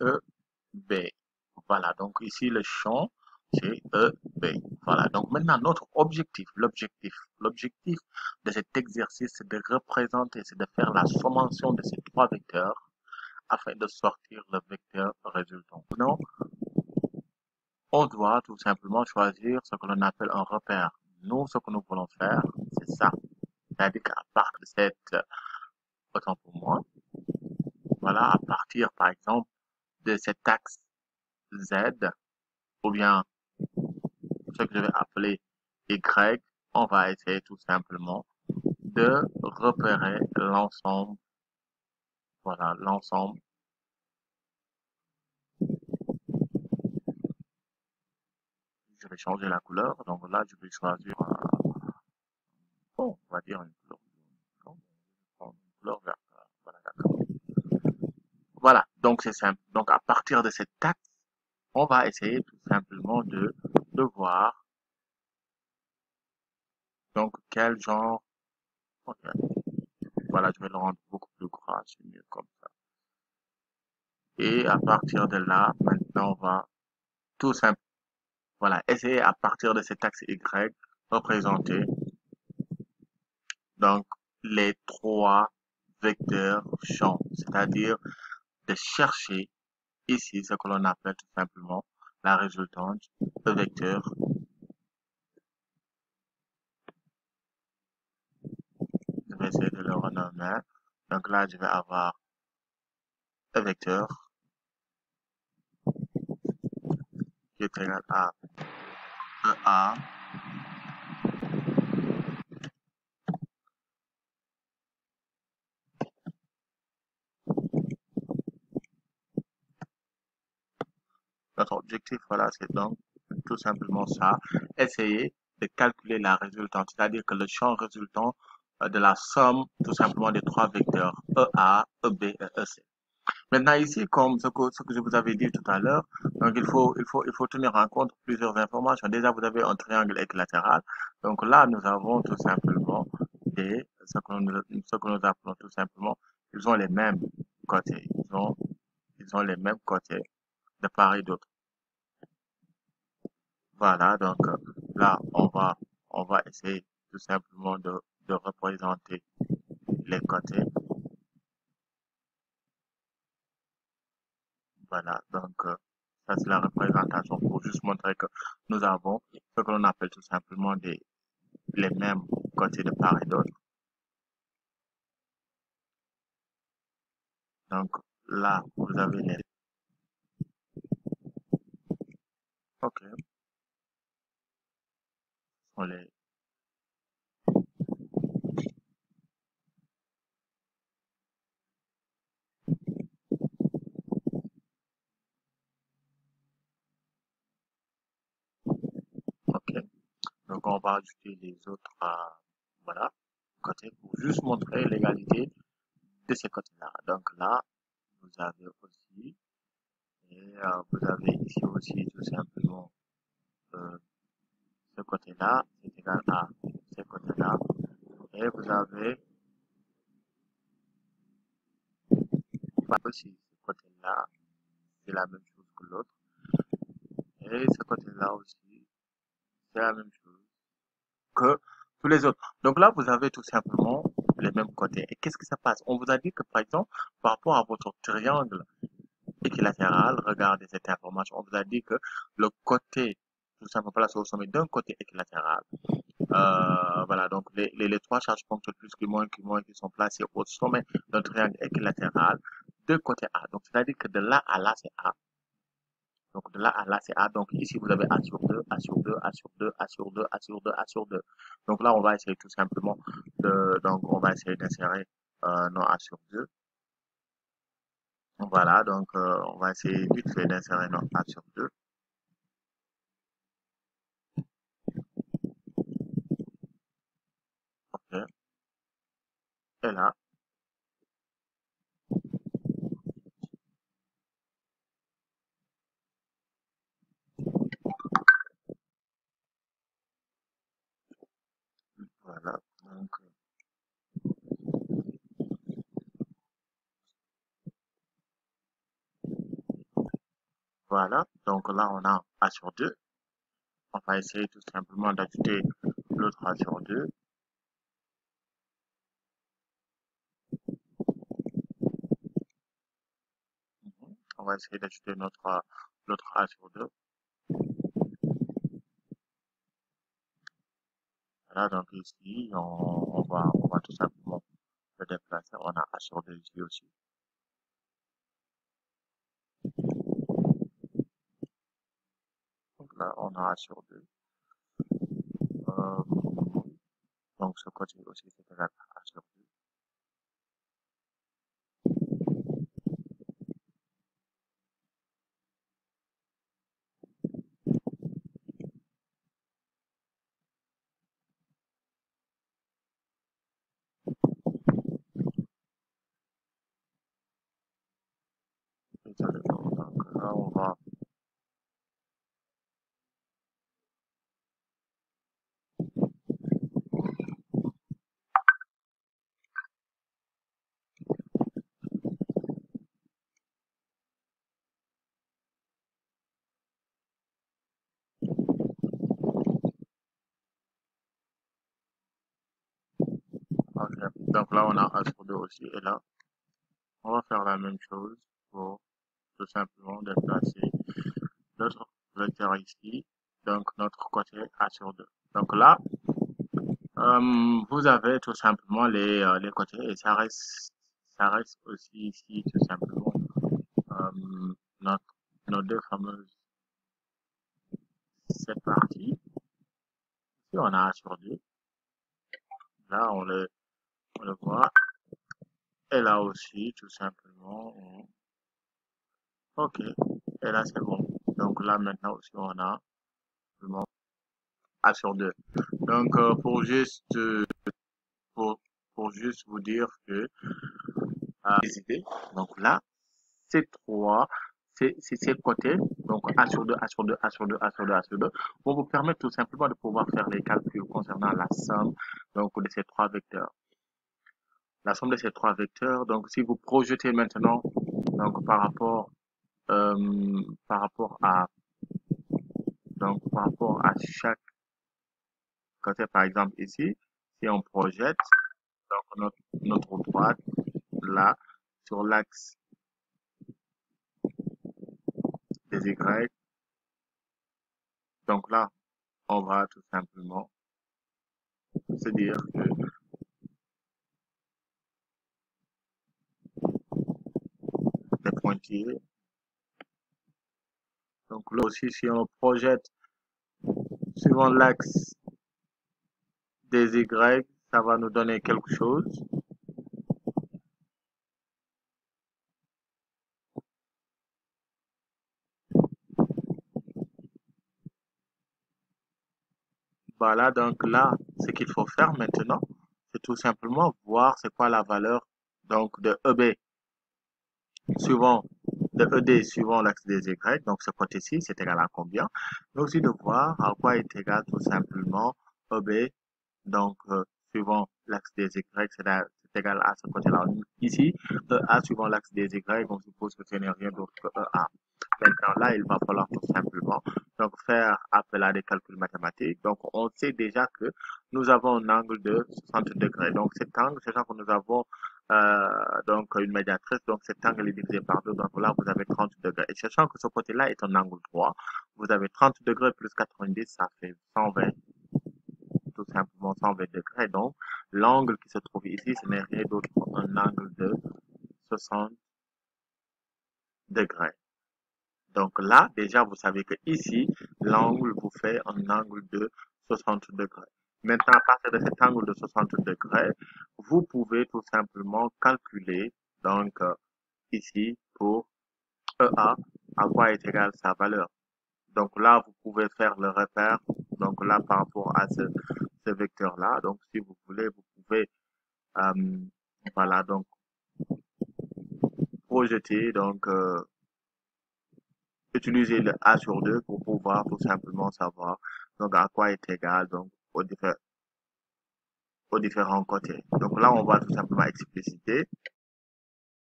E, B. Voilà, donc ici le champ, c'est E, B. Voilà, donc maintenant notre l'objectif de cet exercice, c'est de représenter, c'est de faire la sommation de ces trois vecteurs afin de sortir le vecteur résultant. Non, on doit tout simplement choisir ce que l'on appelle un repère. Nous, ce que nous voulons faire, c'est ça. C'est-à-dire qu'à partir de cette, autant pour moi, voilà, à partir par exemple de cet axe Z, ou bien ce que je vais appeler Y, on va essayer tout simplement de repérer l'ensemble, voilà, l'ensemble. Je vais changer la couleur, donc là, je vais choisir, bon, on va dire une couleur, non, une couleur verte, voilà, d'accord. Voilà, donc c'est simple. Donc à partir de cet axe, on va essayer tout simplement de voir, donc quel genre, ok, voilà, je vais le rendre beaucoup plus grand, c'est mieux comme ça. Et à partir de là, maintenant, on va tout simplement, voilà, essayer à partir de cet axe Y, représenter donc les trois vecteurs champs, c'est-à-dire de chercher ici ce que l'on appelle tout simplement la résultante de vecteur. Je vais essayer de le renommer. Donc là, je vais avoir un vecteur qui est égal à EA. Notre objectif, voilà, c'est donc tout simplement ça. Essayer de calculer la résultante, c'est-à-dire que le champ résultant de la somme tout simplement des trois vecteurs EA, EB et EC. Maintenant ici, comme ce que je vous avais dit tout à l'heure, donc il faut tenir en compte plusieurs informations. Déjà, vous avez un triangle équilatéral. Donc là, nous avons tout simplement ce que nous appelons tout simplement, ils ont les mêmes côtés. Ils ont les mêmes côtés de part et d'autre. Voilà, donc là, on va essayer tout simplement de représenter les côtés. Voilà, donc ça c'est la représentation pour juste montrer que nous avons ce que l'on appelle tout simplement les mêmes côtés de part et d'autre. Donc là, vous avez les... Ok, sont les... Ok, donc on va ajouter les autres, voilà, côtés pour juste montrer l'égalité de ces côtés-là. Donc là, vous avez aussi, et vous avez ici aussi tout simplement euh, ce côté-là, c'est égal à ce côté-là. Et vous avez aussi ce côté-là, c'est la même chose que l'autre. Et ce côté-là aussi, c'est la même chose que tous les autres. Donc là, vous avez tout simplement les mêmes côtés. Et qu'est-ce qui se passe? On vous a dit que, par exemple, par rapport à votre triangle équilatéral, regardez cette information. On vous a dit que le côté, tout simplement, là, sur le sommet d'un côté équilatéral. Voilà, donc les trois charges ponctuelles plus qui moins qui sont placées au sommet d'un triangle équilatéral de côté A. Donc, c'est-à-dire que de là à là, c'est A. Donc, de là à là, c'est A. Donc, ici, vous avez A sur 2, A sur 2, A sur 2, A sur 2, A sur 2, A sur 2. Donc, là, on va essayer tout simplement donc, on va essayer d'insérer, non A sur 2. Voilà, donc, on va essayer vite fait d'insérer non A sur 2. OK. Et là, voilà. Donc, Voilà, donc là on a A sur 2. On va essayer tout simplement d'ajouter l'autre A sur 2. On va essayer d'ajouter l'autre A sur 2. Voilà, donc ici, on va tout simplement le déplacer. On a A sur 2 ici aussi. Donc là, on a A sur 2. Euh, donc ce côté aussi, c'est égal à A sur 2. Donc là, on va ok. Donc là, on a A sur 2 aussi. Et là, on va faire la même chose pour tout simplement déplacer notre vecteur ici. Donc notre côté A sur 2. Donc là, vous avez tout simplement les côtés et ça reste aussi ici tout simplement notre, nos deux fameuses cette partie. Si on a A sur 2, là on le voit. Et là aussi, tout simplement, ok. Et là c'est bon. Donc là maintenant aussi on a vraiment A sur 2. Donc pour, pour juste vous dire que les idées. Donc là, ces trois, ces côtés, donc A sur 2, A sur 2, A sur 2, A sur 2, A sur 2, vont vous permettre tout simplement de pouvoir faire les calculs concernant la somme donc, de ces trois vecteurs. La somme de ces trois vecteurs, donc si vous projetez maintenant donc, par rapport par rapport à chaque côté, par exemple ici, si on projette donc notre droite là sur l'axe des Y, donc là, on va tout simplement se dire que les pointillés. Donc là aussi, si on projette suivant l'axe des Y, ça va nous donner quelque chose. Voilà, donc là, ce qu'il faut faire maintenant, c'est tout simplement voir c'est quoi la valeur donc de EB suivant de ED suivant l'axe des Y. Donc ce côté-ci, c'est égal à combien? Mais aussi de voir à quoi est égal tout simplement EB donc, suivant l'axe des Y, c'est égal à ce côté-là. Ici, EA suivant l'axe des Y, on suppose que ce n'est rien d'autre que EA. Maintenant, là, il va falloir tout simplement donc faire appel à des calculs mathématiques. Donc, on sait déjà que nous avons un angle de 60 degrés. Donc, cet angle, c'est ça que nous avons donc une médiatrice. Donc, cet angle est divisé par 2. Donc, là, vous avez 30 degrés. Et sachant que ce côté-là est un angle droit, vous avez 30 degrés plus 90, ça fait 120 tout simplement 120 degrés. Donc, l'angle qui se trouve ici, ce n'est rien d'autre qu'un angle de 60 degrés. Donc là, déjà, vous savez que ici, l'angle vous fait un angle de 60 degrés. Maintenant, à partir de cet angle de 60 degrés, vous pouvez tout simplement calculer, donc, ici, pour EA, à quoi est égale sa valeur. Donc là, vous pouvez faire le repère. Donc là, par rapport à ce vecteur-là, donc si vous voulez, vous pouvez Euh, voilà, donc projeter, donc utiliser le A sur 2 pour pouvoir tout simplement savoir donc à quoi est égal donc aux différents côtés. Donc là, on va tout simplement expliciter.